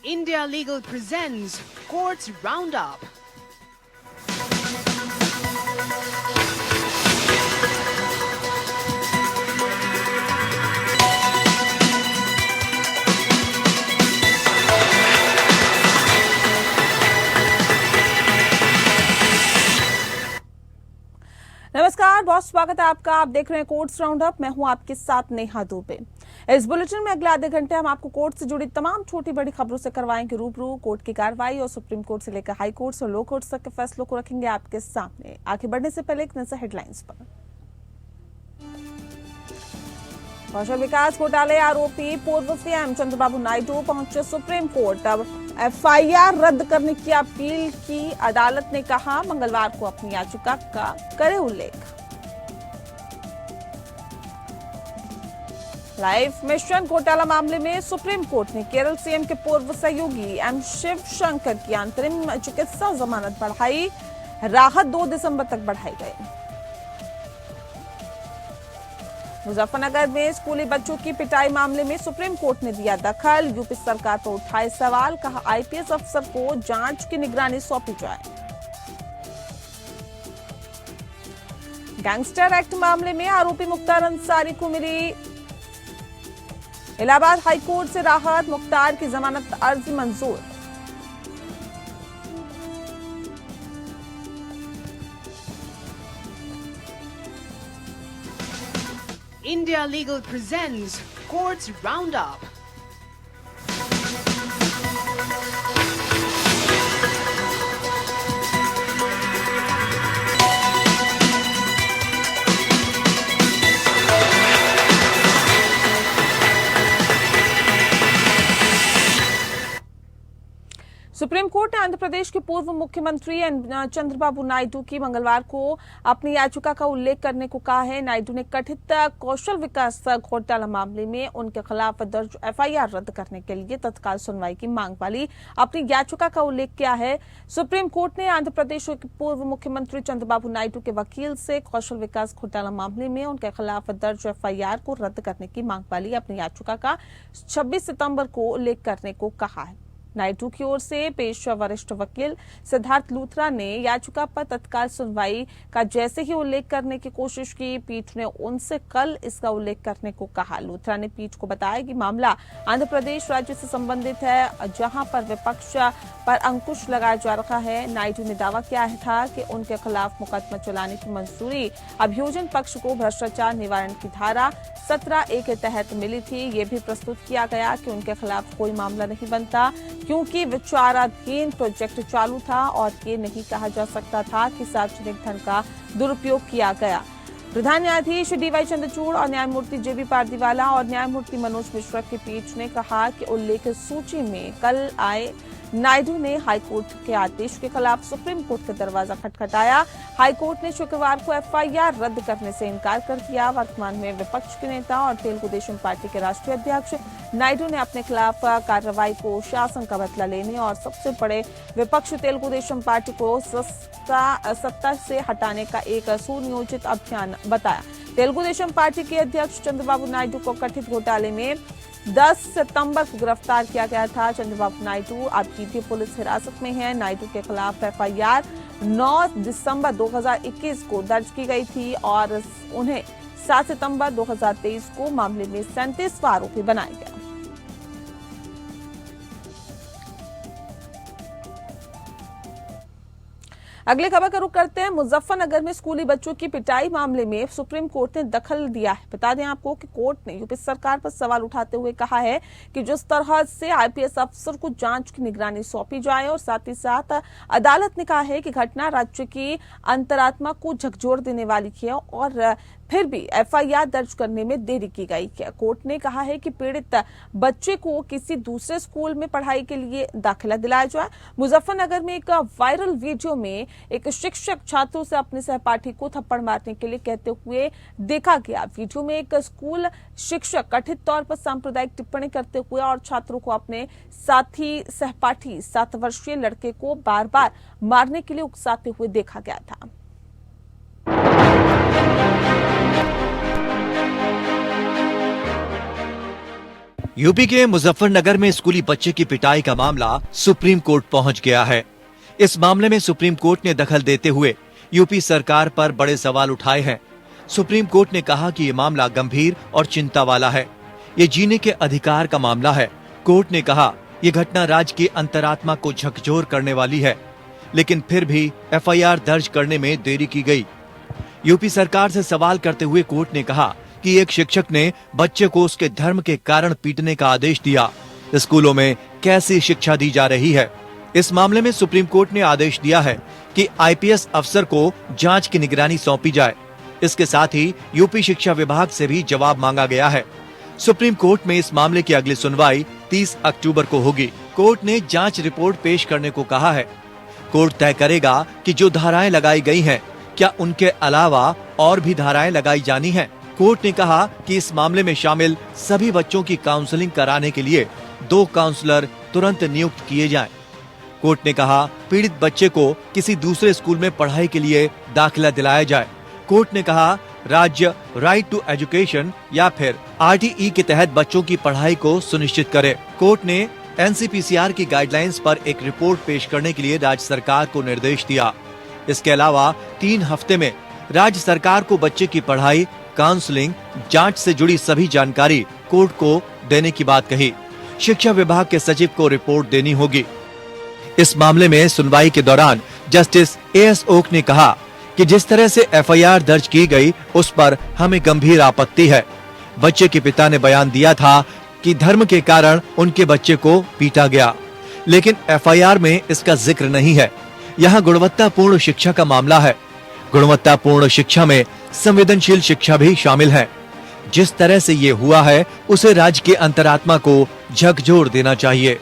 India Legal presents Courts Roundup. नमस्कार, बहुत स्वागत है आपका। आप देख रहे हैं कोर्ट्स राउंडअप। मैं हूं आपके साथ नेहा दुबे। इस बुलेटिन में अगले आधे घंटे हम आपको कोर्ट से जुड़ी तमाम छोटी बड़ी खबरों से करवाएंगे रूबरू। कोर्ट की कार्रवाई और सुप्रीम कोर्ट से लेकर हाई कोर्ट और लो कोर्ट तक के फैसलों को रखेंगे आपके सामने। आगे बढ़ने से पहले एक नजर हेडलाइंस पर। कौशल विकास घोटाले आरोपी पूर्व सीएम चंद्रबाबू नायडू पहुंचे सुप्रीम कोर्ट। अब एफआईआर रद्द करने की अपील की अदालत ने कहा, मंगलवार को अपनी याचिका का करे उल्लेख। लाइफ मिशन घोटाला मामले में सुप्रीम कोर्ट ने केरल सीएम के पूर्व सहयोगी एम शिव शंकर की अंतरिम चिकित्सा जमानत बढ़ाई। राहत 2 दिसंबर तक बढ़ाई गई। मुजफ्फरनगर में स्कूली बच्चों की पिटाई मामले में सुप्रीम कोर्ट ने दिया दखल। यूपी सरकार पर उठाए सवाल, कहा आईपीएस अफसर को जांच की निगरानी सौंपी जाए। गैंगस्टर एक्ट मामले में आरोपी मुख्तार अंसारी को मिली इलाहाबाद हाईकोर्ट से राहत। मुख्तार की जमानत अर्जी मंजूर। India Legal presents Courts Roundup. Supreme court ने आंध्र प्रदेश के पूर्व मुख्यमंत्री चंद्रबाबू नायडू की मंगलवार को अपनी याचिका का उल्लेख करने को कहा है। नायडू ने कथित कौशल विकास घोटाला मामले में उनके खिलाफ दर्ज एफआईआर रद्द करने के लिए तत्काल सुनवाई की मांग वाली अपनी याचिका का उल्लेख किया है। सुप्रीम कोर्ट ने आंध्र प्रदेश के पूर्व मुख्यमंत्री चंद्रबाबू नायडू के वकील से कौशल विकास घोटाला मामले में उनके खिलाफ दर्ज एफआईआर को रद्द करने की मांग वाली अपनी याचिका का 26 सितंबर को उल्लेख करने को कहा है। नायडू की ओर से पेश वरिष्ठ वकील सिद्धार्थ लूथरा ने याचिका पर तत्काल सुनवाई का जैसे ही उल्लेख करने की कोशिश की। पीठ ने उनसे कल इसका उल्लेख करने को कहा। लूथरा ने पीठ को बताया कि मामला आंध्र प्रदेश राज्य से संबंधित है, जहां पर विपक्ष पर अंकुश लगाया जा रहा है। नायडू ने दावा किया था कि उनके खिलाफ मुकदमा चलाने की मंजूरी अभियोजन पक्ष को भ्रष्टाचार निवारण की धारा 17A के तहत मिली थी। ये भी प्रस्तुत किया गया कि उनके खिलाफ कोई मामला नहीं बनता क्योंकि विचाराधीन प्रोजेक्ट चालू था और ये नहीं कहा जा सकता था कि सार्वजनिक धन का दुरुपयोग किया गया। प्रधान न्यायाधीश डीवाई चंद्रचूड़ और न्यायमूर्ति जेबी पारदीवाला और न्यायमूर्ति मनोज मिश्रा की पीठ ने कहा कि उल्लेखित सूची में कल आए नायडू ने हाईकोर्ट के आदेश के खिलाफ सुप्रीम कोर्ट का दरवाजा खटखटाया। हाईकोर्ट ने शुक्रवार को एफआईआर रद्द करने से इनकार कर दिया। वर्तमान में विपक्ष के नेता और तेलुगु देशम पार्टी के राष्ट्रीय अध्यक्ष नायडू ने अपने खिलाफ कार्रवाई को शासन का बदला लेने और सबसे बड़े विपक्ष तेलुगु देशम पार्टी को सत्ता से हटाने का एक सुनियोजित अभियान बताया। तेलुगु देशम पार्टी के अध्यक्ष चंद्रबाबू नायडू को कथित घोटाले में 10 सितंबर को गिरफ्तार किया गया था। चंद्रबाबू नायडू अब की पुलिस हिरासत में है। नायडू के खिलाफ एफआईआर 9 दिसंबर 2021 को दर्ज की गई थी और उन्हें 7 सितंबर 2023 को मामले में 37वां आरोपी बनाया गया। अगली खबर का रुख करते हैं। मुजफ्फरनगर में स्कूली बच्चों की पिटाई मामले में सुप्रीम कोर्ट ने दखल दिया है। बता दें आपको कि कोर्ट ने यूपी सरकार पर सवाल उठाते हुए कहा है कि जिस तरह से आईपीएस अफसर को जांच की निगरानी सौंपी जाए और साथ ही साथ अदालत ने कहा है कि घटना राज्य की अंतरात्मा को झकझोर देने वाली है और फिर भी एफआईआर दर्ज करने में देरी की गई है। कोर्ट ने कहा है कि पीड़ित बच्चे को किसी दूसरे स्कूल में पढ़ाई के लिए दाखिला दिलाया जाए। मुजफ्फरनगर में एक वायरल वीडियो में एक शिक्षक छात्रों से अपने सहपाठी को थप्पड़ मारने के लिए कहते हुए देखा गया। वीडियो में एक स्कूल शिक्षक कथित तौर पर सांप्रदायिक टिप्पणी करते हुए और छात्रों को अपने साथी सहपाठी 7 वर्षीय लड़के को बार बार मारने के लिए उकसाते हुए देखा गया था। यूपी के मुजफ्फरनगर में स्कूली बच्चे की पिटाई का मामला सुप्रीम कोर्ट पहुंच गया है। इस मामले में सुप्रीम कोर्ट ने दखल देते हुए यूपी सरकार पर बड़े सवाल उठाए हैं। सुप्रीम कोर्ट ने कहा कि ये मामला गंभीर और चिंता वाला है। ये जीने के अधिकार का मामला है। कोर्ट ने कहा ये घटना राज्य की अंतरात्मा को झकझोर करने वाली है, लेकिन फिर भी एफआईआर दर्ज करने में देरी की गई। यूपी सरकार से सवाल करते हुए कोर्ट ने कहा कि एक शिक्षक ने बच्चे को उसके धर्म के कारण पीटने का आदेश दिया। स्कूलों में कैसी शिक्षा दी जा रही है? इस मामले में सुप्रीम कोर्ट ने आदेश दिया है कि आईपीएस अफसर को जांच की निगरानी सौंपी जाए। इसके साथ ही यूपी शिक्षा विभाग से भी जवाब मांगा गया है। सुप्रीम कोर्ट में इस मामले की अगली सुनवाई 30 अक्टूबर को होगी। कोर्ट ने जांच रिपोर्ट पेश करने को कहा है। कोर्ट तय करेगा कि जो धाराएं लगाई गई हैं, क्या उनके अलावा और भी धाराएं लगाई जानी हैं। कोर्ट ने कहा कि इस मामले में शामिल सभी बच्चों की काउंसलिंग कराने के लिए 2 काउंसलर तुरंत नियुक्त किए जाएं। कोर्ट ने कहा पीड़ित बच्चे को किसी दूसरे स्कूल में पढ़ाई के लिए दाखिला दिलाया जाए। कोर्ट ने कहा राज्य राइट टू एजुकेशन या फिर आरटीई के तहत बच्चों की पढ़ाई को सुनिश्चित करे। कोर्ट ने एनसीपीसीआर की गाइडलाइंस पर एक रिपोर्ट पेश करने के लिए राज्य सरकार को निर्देश दिया। इसके अलावा 3 हफ्ते में राज्य सरकार को बच्चे की पढ़ाई, काउंसलिंग, जांच से जुड़ी सभी जानकारी कोर्ट को देने की बात कही। शिक्षा विभाग के सचिव को रिपोर्ट देनी होगी। इस मामले में सुनवाई के दौरान जस्टिस एएस ओक ने कहा कि जिस तरह से एफआईआर दर्ज की गई उस पर हमें गंभीर आपत्ति है। बच्चे के पिता ने बयान दिया था कि धर्म के कारण उनके बच्चे को पीटा गया, लेकिन एफआईआर में इसका जिक्र नहीं है। यहाँ गुणवत्तापूर्ण शिक्षा का मामला है। गुणवत्तापूर्ण शिक्षा में संवेदनशील शिक्षा भी शामिल है। जिस तरह से ये हुआ है उसे राज्य के अंतरात्मा को झकझोर देना चाहिए।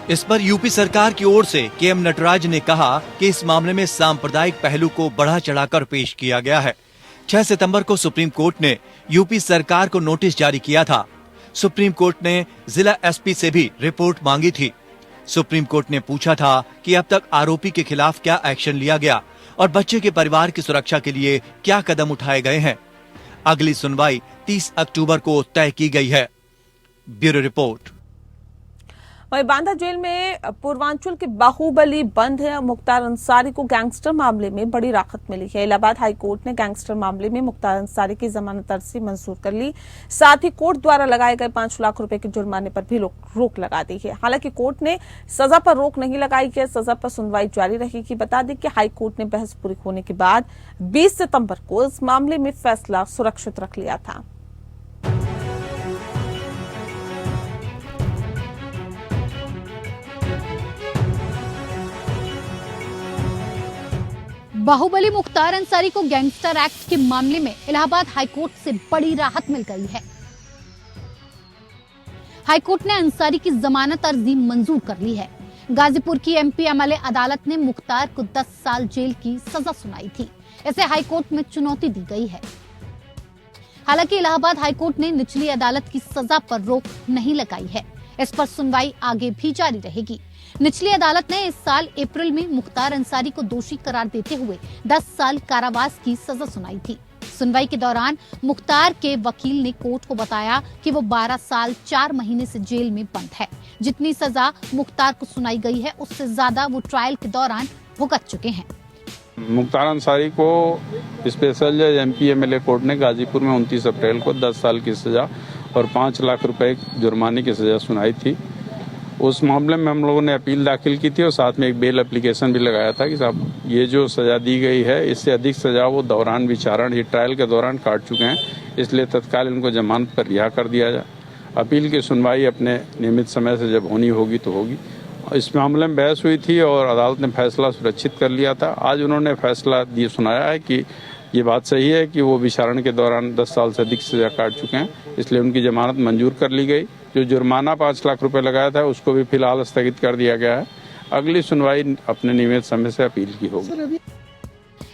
इस पर यूपी सरकार की ओर से केएम नटराज ने कहा कि इस मामले में सांप्रदायिक पहलू को बढ़ा चढ़ाकर पेश किया गया है। 6 सितंबर को सुप्रीम कोर्ट ने यूपी सरकार को नोटिस जारी किया था। सुप्रीम कोर्ट ने जिला एसपी से भी रिपोर्ट मांगी थी। सुप्रीम कोर्ट ने पूछा था कि अब तक आरोपी के खिलाफ क्या एक्शन लिया गया और बच्चे के परिवार की सुरक्षा के लिए क्या कदम उठाए गए हैं। अगली सुनवाई 30 अक्टूबर को तय की गई है। Bureau report. वहीं बांदा जेल में पूर्वांचल के बाहुबली बंद मुख्तार अंसारी को गैंगस्टर मामले में बड़ी राहत मिली है। इलाहाबाद हाई कोर्ट ने गैंगस्टर मामले में मुख्तार अंसारी की जमानत अर्जी मंजूर कर ली। साथ ही कोर्ट द्वारा लगाए गए 5 लाख रुपए के जुर्माने पर भी रोक लगा दी है। हालांकि कोर्ट ने सजा पर रोक नहीं लगाई है। सजा पर सुनवाई जारी रहेगी। बता दें कि हाई कोर्ट ने बहस पूरी होने के बाद 20 सितंबर को इस मामले में फैसला सुरक्षित रख लिया था। बाहुबली मुख्तार अंसारी को गैंगस्टर एक्ट के मामले में इलाहाबाद हाईकोर्ट से बड़ी राहत मिल गई है। हाईकोर्ट ने अंसारी की जमानत अर्जी मंजूर कर ली है। गाजीपुर की एमपी एमएलए अदालत ने मुख्तार को 10 साल जेल की सजा सुनाई थी। इसे हाईकोर्ट में चुनौती दी गई है। हालांकि इलाहाबाद हाईकोर्ट ने निचली अदालत की सजा पर रोक नहीं लगाई है। इस पर सुनवाई आगे भी जारी रहेगी। निचली अदालत ने इस साल अप्रैल में मुख्तार अंसारी को दोषी करार देते हुए 10 साल कारावास की सजा सुनाई थी। सुनवाई के दौरान मुख्तार के वकील ने कोर्ट को बताया कि वो 12 साल 4 महीने से जेल में बंद है। जितनी सजा मुख्तार को सुनाई गई है उससे ज्यादा वो ट्रायल के दौरान भुगत चुके हैं। मुख्तार अंसारी को स्पेशल जज एमपी एमएलए कोर्ट ने गाजीपुर में 29 अप्रैल को 10 साल की सजा और 5 लाख रुपए जुर्माने की सजा सुनाई थी। उस मामले में हम लोगों ने अपील दाखिल की थी और साथ में एक बेल एप्लीकेशन भी लगाया था कि साहब ये जो सजा दी गई है इससे अधिक सजा वो दौरान विचारण ये ट्रायल के दौरान काट चुके हैं, इसलिए तत्काल इनको जमानत पर रिहा कर दिया जाए। अपील की सुनवाई अपने नियमित समय से जब होनी होगी तो होगी। इस मामले में बहस हुई थी और अदालत ने फैसला सुरक्षित कर लिया था। आज उन्होंने फैसला दिए सुनाया है कि ये बात सही है कि वो विचारण के दौरान 10 साल से अधिक सजा काट चुके हैं, इसलिए उनकी जमानत मंजूर कर ली गई। जो जुर्माना 5 लाख रुपए लगाया था उसको भी फिलहाल स्थगित कर दिया गया है। अगली सुनवाई अपने नियमित समय से अपील की होगी।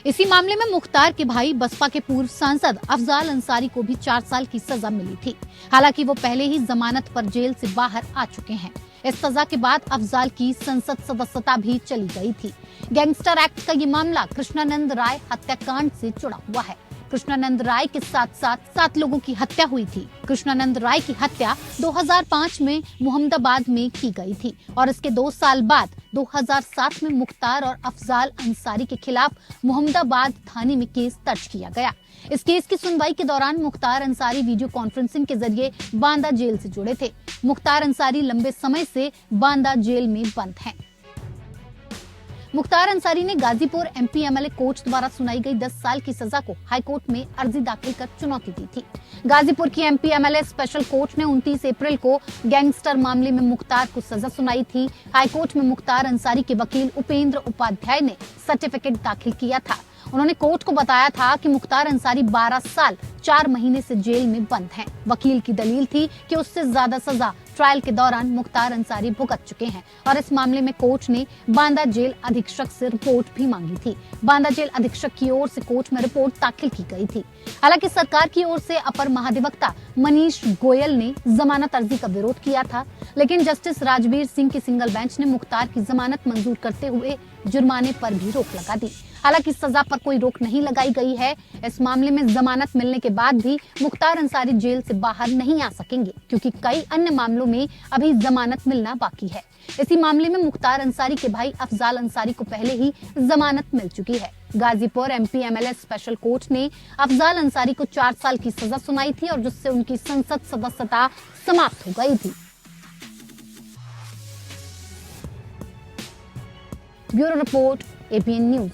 इसी मामले में मुख्तार के भाई बसपा के पूर्व सांसद अफजाल अंसारी को भी 4 साल की सजा मिली थी। हालांकि वो पहले ही जमानत पर जेल से बाहर आ चुके हैं। इस सजा के बाद अफजाल की संसद सदस्यता भी चली गई थी। गैंगस्टर एक्ट का ये मामला कृष्णानंद राय हत्याकांड से जुड़ा हुआ है। कृष्णानंद राय के साथ साथ 7 लोगों की हत्या हुई थी। कृष्णानंद राय की हत्या 2005 में मोहम्मदाबाद में की गई थी और इसके 2 साल बाद 2007 में मुख्तार और अफजाल अंसारी के खिलाफ मोहम्मदाबाद थाने में केस दर्ज किया गया। इस केस की सुनवाई के दौरान मुख्तार अंसारी वीडियो कॉन्फ्रेंसिंग के जरिए बांदा जेल से जुड़े थे। मुख्तार अंसारी लंबे समय से बांदा जेल में बंद हैं। मुख्तार अंसारी ने गाजीपुर एमपी एमएलए कोच द्वारा सुनाई गई 10 साल की सजा को हाईकोर्ट में अर्जी दाखिल कर चुनौती दी थी। गाजीपुर की एमपी एमएलए स्पेशल कोर्ट ने 29 अप्रैल को गैंगस्टर मामले में मुख्तार को सजा सुनाई थी। हाईकोर्ट में मुख्तार अंसारी के वकील उपेंद्र उपाध्याय ने सर्टिफिकेट दाखिल किया था। उन्होंने कोर्ट को बताया था कि मुख्तार अंसारी 12 साल 4 महीने से जेल में बंद हैं। वकील की दलील थी कि उससे ज्यादा सजा ट्रायल के दौरान मुख्तार अंसारी भुगत चुके हैं और इस मामले में कोर्ट ने बांदा जेल अधीक्षक से रिपोर्ट भी मांगी थी। बांदा जेल अधीक्षक की ओर से कोर्ट में रिपोर्ट दाखिल की गई थी। हालांकि सरकार की ओर से अपर महाधिवक्ता मनीष गोयल ने जमानत अर्जी का विरोध किया था, लेकिन जस्टिस राजवीर सिंह की सिंगल बेंच ने मुख्तार की जमानत मंजूर करते हुए जुर्माने पर भी रोक लगा दी। हालांकि सजा पर कोई रोक नहीं लगाई गई है। इस मामले में जमानत मिलने के बाद भी मुख्तार अंसारी जेल से बाहर नहीं आ सकेंगे, क्योंकि कई अन्य मामलों में अभी जमानत मिलना बाकी है। इसी मामले में मुख्तार अंसारी के भाई अफजाल अंसारी को पहले ही जमानत मिल चुकी है। Ghazipur MP MLA special court ने अफजाल अंसारी को 4 साल की सजा सुनाई थी और जिससे उनकी संसद सदस्यता समाप्त हो गई थी। Bureau report, ABN news.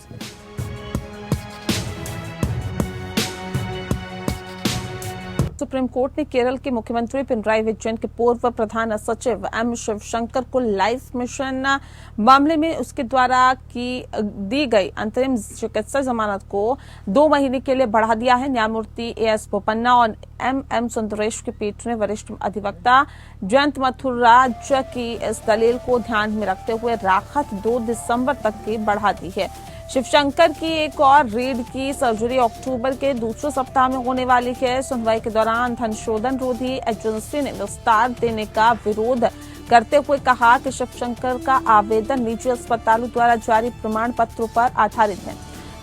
Supreme court ने केरल के मुख्यमंत्री पिनराई विजयन के पूर्व प्रधान सचिव एम शिवशंकर को लाइफ मिशन मामले में उसके द्वारा दी गई अंतरिम चिकित्सा जमानत को 2 महीने के लिए बढ़ा दिया है। न्यायमूर्ति एएस बोपन्ना और एम सुंदरेश की पीठ ने वरिष्ठ अधिवक्ता जयंत मथुराज की इस दलील को ध्यान में रखते हुए राहत 2 दिसंबर तक की बढ़ा दी है। शिवशंकर की एक और रीढ़ की सर्जरी अक्टूबर के दूसरे सप्ताह में होने वाली है। सुनवाई के दौरान धन शोधन रोधी एजेंसी ने विस्तार देने का विरोध करते हुए कहा कि शिवशंकर का आवेदन निजी अस्पतालों द्वारा जारी प्रमाण पत्रों पर आधारित है।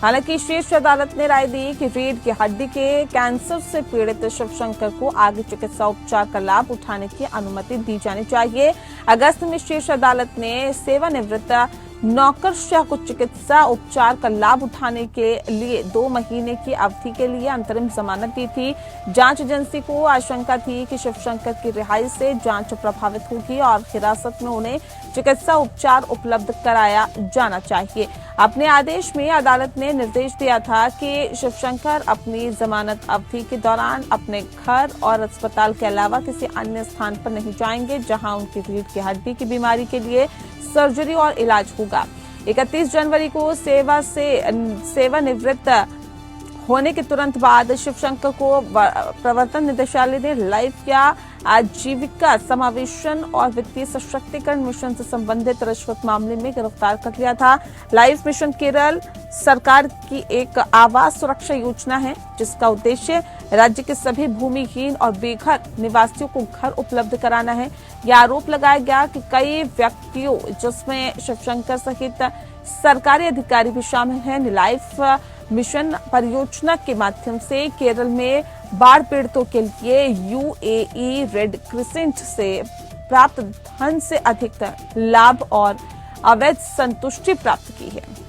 हालांकि शीर्ष अदालत ने राय दी कि रीढ़ की हड्डी के कैंसर से पीड़ित शिवशंकर को आगे चिकित्सा उपचार का लाभ उठाने की अनुमति दी जानी चाहिए। अगस्त में शीर्ष अदालत ने सेवानिवृत्त नौकरशाह को चिकित्सा उपचार का लाभ उठाने के लिए 2 महीने की अवधि के लिए अंतरिम जमानत दी थी। जांच एजेंसी को आशंका थी कि शिवशंकर की रिहाई से जांच प्रभावित होगी और हिरासत में उन्हें चिकित्सा उपचार उपलब्ध कराया जाना चाहिए। अपने आदेश में अदालत ने निर्देश दिया था कि शिवशंकर अपनी जमानत अवधि के दौरान अपने घर और अस्पताल के अलावा किसी अन्य स्थान पर नहीं जाएंगे जहां उनकी रीढ़ की हड्डी की बीमारी के लिए सर्जरी और इलाज होगा। 31 जनवरी को सेवानिवृत्त होने के तुरंत बाद शिवशंकर को प्रवर्तन निदेशालय ने लाइफ या आजीविका समावेशन और वित्तीय सशक्तिकरण मिशन से संबंधित रिश्वत मामले में गिरफ्तार कर लिया था। लाइफ मिशन केरल सरकार की एक आवास सुरक्षा योजना है, जिसका उद्देश्य राज्य के सभी भूमिहीन और बेघर निवासियों को घर उपलब्ध कराना है। यह आरोप लगाया गया कि कई व्यक्तियों, जिसमें शिवशंकर सहित सरकारी अधिकारी भी शामिल हैं, लाइफ मिशन परियोजना के माध्यम से केरल में बाढ़ पीड़ितों के लिए यूएई रेड क्रिसेंट से प्राप्त धन से अधिक लाभ और अवैध संतुष्टि प्राप्त की है।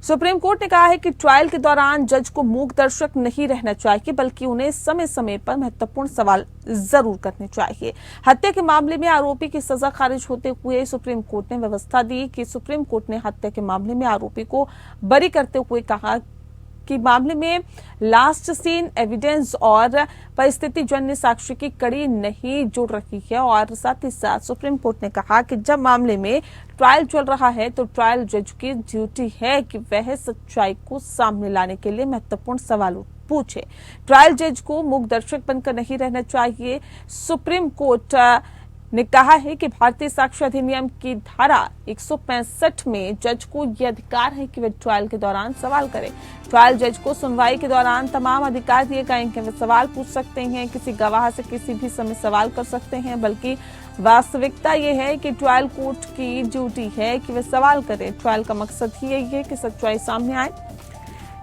सुप्रीम कोर्ट ने कहा है कि ट्रायल के दौरान जज को मूक दर्शक नहीं रहना चाहिए, बल्कि उन्हें समय समय पर महत्वपूर्ण सवाल जरूर करने चाहिए। हत्या के मामले में आरोपी की सजा खारिज होते हुए सुप्रीम कोर्ट ने व्यवस्था दी कि सुप्रीम कोर्ट ने हत्या के मामले में आरोपी को बरी करते हुए कहा कि मामले में लास्ट सीन एविडेंस और परिस्थिति जन्य साक्ष्य की कड़ी नहीं जोड़ रही है। और साथ ही साथ सुप्रीम कोर्ट ने कहा कि जब मामले में ट्रायल चल रहा है तो ट्रायल जज की ड्यूटी है कि वह सच्चाई को सामने लाने के लिए महत्वपूर्ण सवाल पूछे। ट्रायल जज को मूक दर्शक बनकर नहीं रहना चाहिए। सुप्रीम कोर्ट ने कहा है कि भारतीय साक्ष्य अधिनियम की धारा 165 में जज को यह अधिकार है कि वे ट्रायल के दौरान सवाल करें। ट्रायल जज को सुनवाई के दौरान तमाम अधिकार दिए गए हैं कि वे सवाल पूछ सकते हैं, किसी गवाह से किसी भी समय सवाल कर सकते हैं, बल्कि वास्तविकता यह है कि ट्रायल कोर्ट की ड्यूटी है कि वे सवाल करें। ट्रायल का मकसद ही यही है कि सच्चाई सामने आए।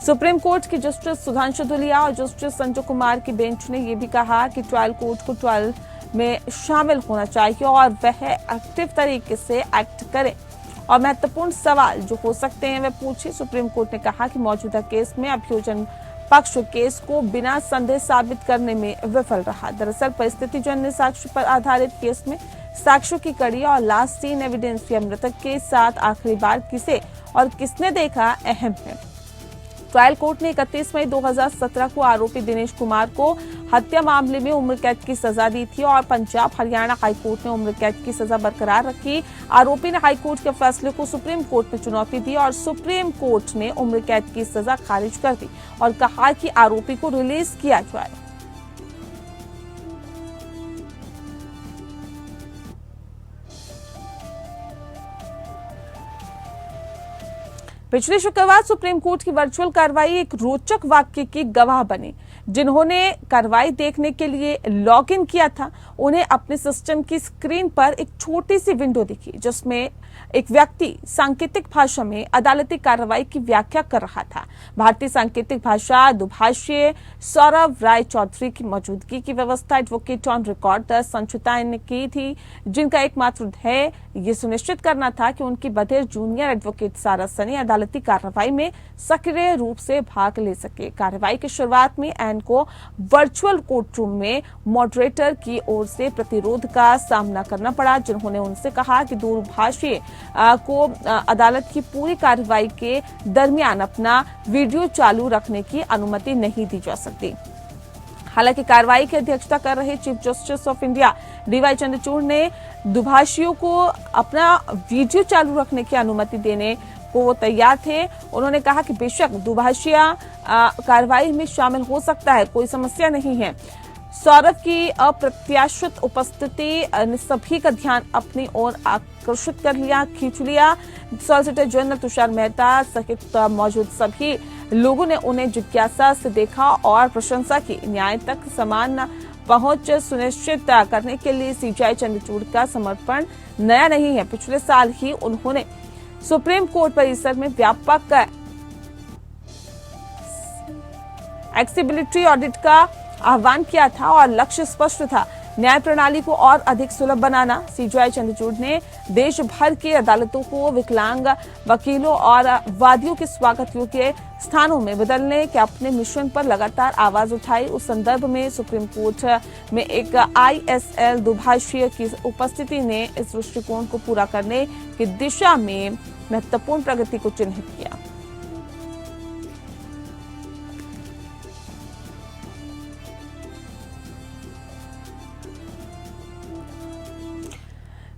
सुप्रीम कोर्ट के जस्टिस सुधांशु धुलिया और जस्टिस संजय कुमार की बेंच ने यह भी कहा कि ट्रायल कोर्ट को ट्रायल में शामिल होना चाहिए और वह एक्टिव तरीके से एक्ट करे और महत्वपूर्ण सवाल जो हो सकते हैं वह पूछे। सुप्रीम कोर्ट ने कहा कि मौजूदा केस में अभियोजन पक्ष केस को बिना संदेह साबित करने में विफल रहा। दरअसल परिस्थितिजन्य साक्ष्य पर आधारित केस में साक्ष्यों की कड़ी और लास्ट सीन एविडेंस या मृतक के साथ आखिरी बार किसे और किसने देखा अहम है। ट्रायल कोर्ट ने 31 मई 2017 को आरोपी दिनेश कुमार को हत्या मामले में उम्र कैद की सजा दी थी और पंजाब हरियाणा हाईकोर्ट ने उम्र कैद की सजा बरकरार रखी। आरोपी ने हाईकोर्ट के फैसले को सुप्रीम कोर्ट में चुनौती दी और सुप्रीम कोर्ट ने उम्र कैद की सजा खारिज कर दी और कहा कि आरोपी को रिलीज किया जाए। पिछले शुक्रवार सुप्रीम कोर्ट की वर्चुअल कार्रवाई एक रोचक वाक्य की गवाह बने। जिन्होंने कार्रवाई देखने के लिए लॉग इन किया था, उन्हें अपने सिस्टम की स्क्रीन पर एक छोटी सी विंडो दिखी जिसमें एक व्यक्ति सांकेतिक भाषा में अदालती कार्रवाई की व्याख्या कर रहा था। भारतीय सांकेतिक भाषा दुभाषीय सौरभ राय चौधरी की मौजूदगी की व्यवस्था एडवोकेट ऑन रिकॉर्ड संचिता ने की थी, जिनका एकमात्र ध्येय ये सुनिश्चित करना था कि उनकी बधिर जूनियर एडवोकेट सारा सनी अदालती कार्रवाई में सक्रिय रूप से भाग ले सके। कार्रवाई की शुरुआत में एन को वर्चुअल कोर्ट रूम में मॉडरेटर की ओर से प्रतिरोध का सामना करना पड़ा, जिन्होंने उनसे कहा कि दूरभाषी को अदालत की पूरी कार्रवाई के दरमियान अपना वीडियो चालू रखने की अनुमति नहीं दी जा सकती। हालांकि कार्रवाई की अध्यक्षता कर रहे chief justice of India D Y Chandrachud ने दुभाषियों को अपना वीडियो चालू रखने की अनुमति देने को वो तैयार थे। उन्होंने कहा कि बेशक दुभाषिया कार्रवाई में शामिल हो सकता है, कोई समस्या नहीं है। सौरभ की अप्रत्याशित उपस्थिति ने सभी का ध्यान अपनी ओर आकर्षित कर लिया, खींच लिया। सॉलिसिटर जनरल तुषार मेहता सहित मौजूद सभी लोगों ने उन्हें जिज्ञासा से देखा और प्रशंसा की। न्याय तक समान पहुंच सुनिश्चित करने के लिए सीजीआई चंद्रचूड़ का समर्पण नया नहीं है। पिछले साल ही उन्होंने सुप्रीम कोर्ट परिसर में व्यापक एक्सेसिबिलिटी ऑडिट का आह्वान किया था और लक्ष्य स्पष्ट था, न्याय प्रणाली को और अधिक सुलभ बनाना। सीजीआई चंद्रचूड़ ने देश भर की अदालतों को विकलांग वकीलों और वादियों के स्वागत योग्य स्थानों में बदलने के अपने मिशन पर लगातार आवाज उठाई। उस संदर्भ में सुप्रीम कोर्ट में एक ISL दुभाषीय की उपस्थिति ने इस दृष्टिकोण को पूरा करने की दिशा में महत्वपूर्ण प्रगति को चिन्हित किया।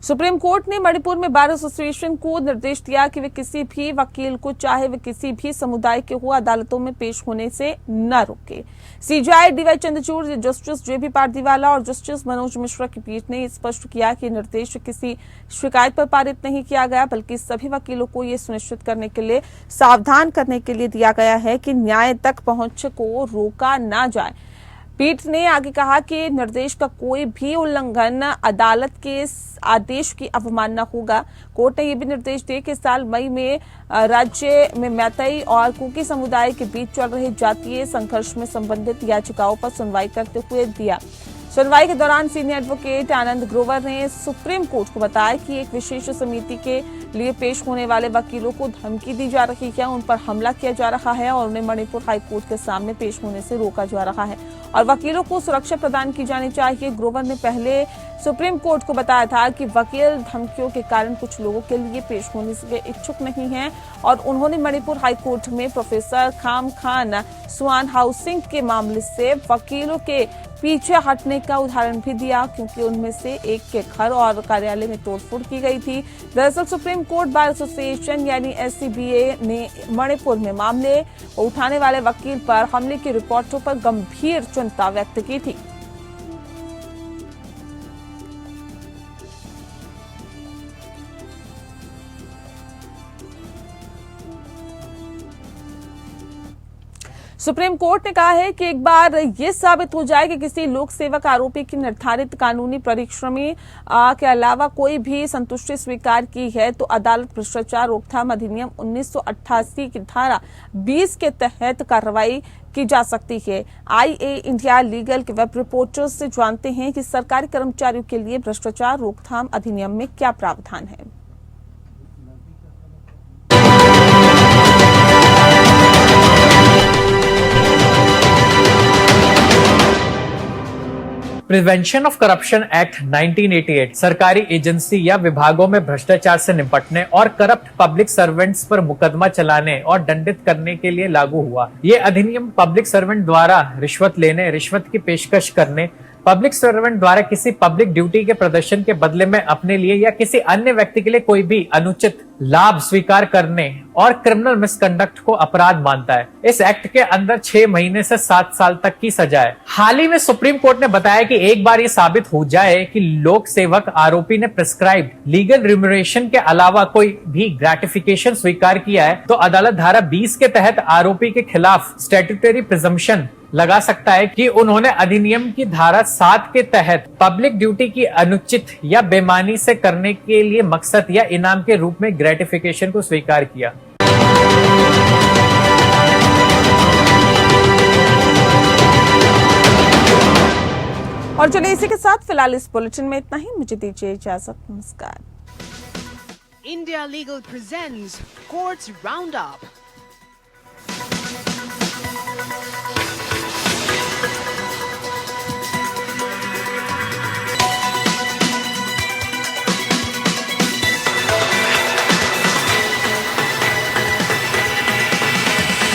सुप्रीम कोर्ट ने मणिपुर में बार एसोसिएशन को निर्देश दिया कि वे किसी भी वकील को चाहे वे किसी भी समुदाय के हो अदालतों में पेश होने से न रोके। CGI D Y Chandrachud, justice JB Pardiwala और जस्टिस मनोज मिश्रा की पीठ ने स्पष्ट किया कि निर्देश किसी शिकायत पर पारित नहीं किया गया, बल्कि सभी वकीलों को ये सुनिश्चित करने के लिए सावधान करने के लिए दिया गया है कि न्याय तक पहुंच को रोका न जाए। पीठ ने आगे कहा कि निर्देश का कोई भी उल्लंघन अदालत के आदेश की अवमानना होगा। कोर्ट ने यह भी निर्देश दिए कि साल मई में राज्य में मैतेई और कुकी समुदाय के बीच चल रहे जातीय संघर्ष में संबंधित याचिकाओं पर सुनवाई करते हुए दिया। सुनवाई के दौरान सीनियर एडवोकेट आनंद ग्रोवर ने सुप्रीम कोर्ट को बताया कि एक विशेष समिति के लिए पेश होने वाले वकीलों को धमकी दी जा रही है, उन पर हमला किया जा रहा है और उन्हें मणिपुर हाईकोर्ट के सामने पेश होने से रोका जा रहा है और वकीलों को सुरक्षा प्रदान की जानी चाहिए। ग्रोवर ने पहले सुप्रीम कोर्ट को बताया था कि वकील धमकियों के कारण कुछ लोगों के लिए पेश होने से इच्छुक नहीं हैं और उन्होंने मणिपुर हाईकोर्ट में प्रोफेसर खाम खान स्वान हाउसिंग के मामले से वकीलों के पीछे हटने का उदाहरण भी दिया, क्योंकि उनमें से एक के घर और कार्यालय में तोड़फोड़ की गई थी। दरअसल सुप्रीम कोर्ट बार एसोसिएशन यानी SCBA ने मणिपुर में मामले उठाने वाले वकील पर हमले की रिपोर्टों पर गंभीर चिंता व्यक्त की थी। सुप्रीम कोर्ट ने कहा है कि एक बार ये साबित हो जाए कि किसी लोक सेवक आरोपी की निर्धारित कानूनी परिश्रमी के अलावा कोई भी संतुष्टि स्वीकार की है तो अदालत भ्रष्टाचार रोकथाम अधिनियम 1988 की धारा 20 के तहत कार्रवाई की जा सकती है। IA इंडिया लीगल के वेब रिपोर्टर्स से जानते हैं कि सरकारी कर्मचारियों के लिए भ्रष्टाचार रोकथाम अधिनियम में क्या प्रावधान है। प्रिवेंशन ऑफ करप्शन एक्ट 1988 सरकारी एजेंसी या विभागों में भ्रष्टाचार से निपटने और करप्ट पब्लिक सर्वेंट्स पर मुकदमा चलाने और दंडित करने के लिए लागू हुआ। ये अधिनियम पब्लिक सर्वेंट द्वारा रिश्वत लेने, रिश्वत की पेशकश करने, पब्लिक सर्वेंट द्वारा किसी पब्लिक ड्यूटी के प्रदर्शन के बदले में अपने लिए या किसी अन्य व्यक्ति के लिए कोई भी अनुचित लाभ स्वीकार करने और क्रिमिनल मिसकंडक्ट को अपराध मानता है। इस एक्ट के अंदर 6 महीने से 7 साल तक की सजा है। हाल ही में सुप्रीम कोर्ट ने बताया कि एक बार ये साबित हो जाए कि लोक सेवक आरोपी ने प्रिस्क्राइब्ड लीगल रिम्यूनरेशन के अलावा कोई भी ग्रेटिफिकेशन स्वीकार किया है तो अदालत धारा 20 के तहत आरोपी के खिलाफ स्टैट्यूटरी प्रिजम्पशन लगा सकता है कि उन्होंने अधिनियम की धारा 7 के तहत पब्लिक ड्यूटी की अनुचित या बेईमानी से करने के लिए मकसद या इनाम के रूप में ग्रेटिफिकेशन को स्वीकार किया। और चलिए इसी के साथ फिलहाल इस बुलेटिन में इतना ही। मुझे दीजिए इजाजत। नमस्कार। India Legal presents Courts Roundup.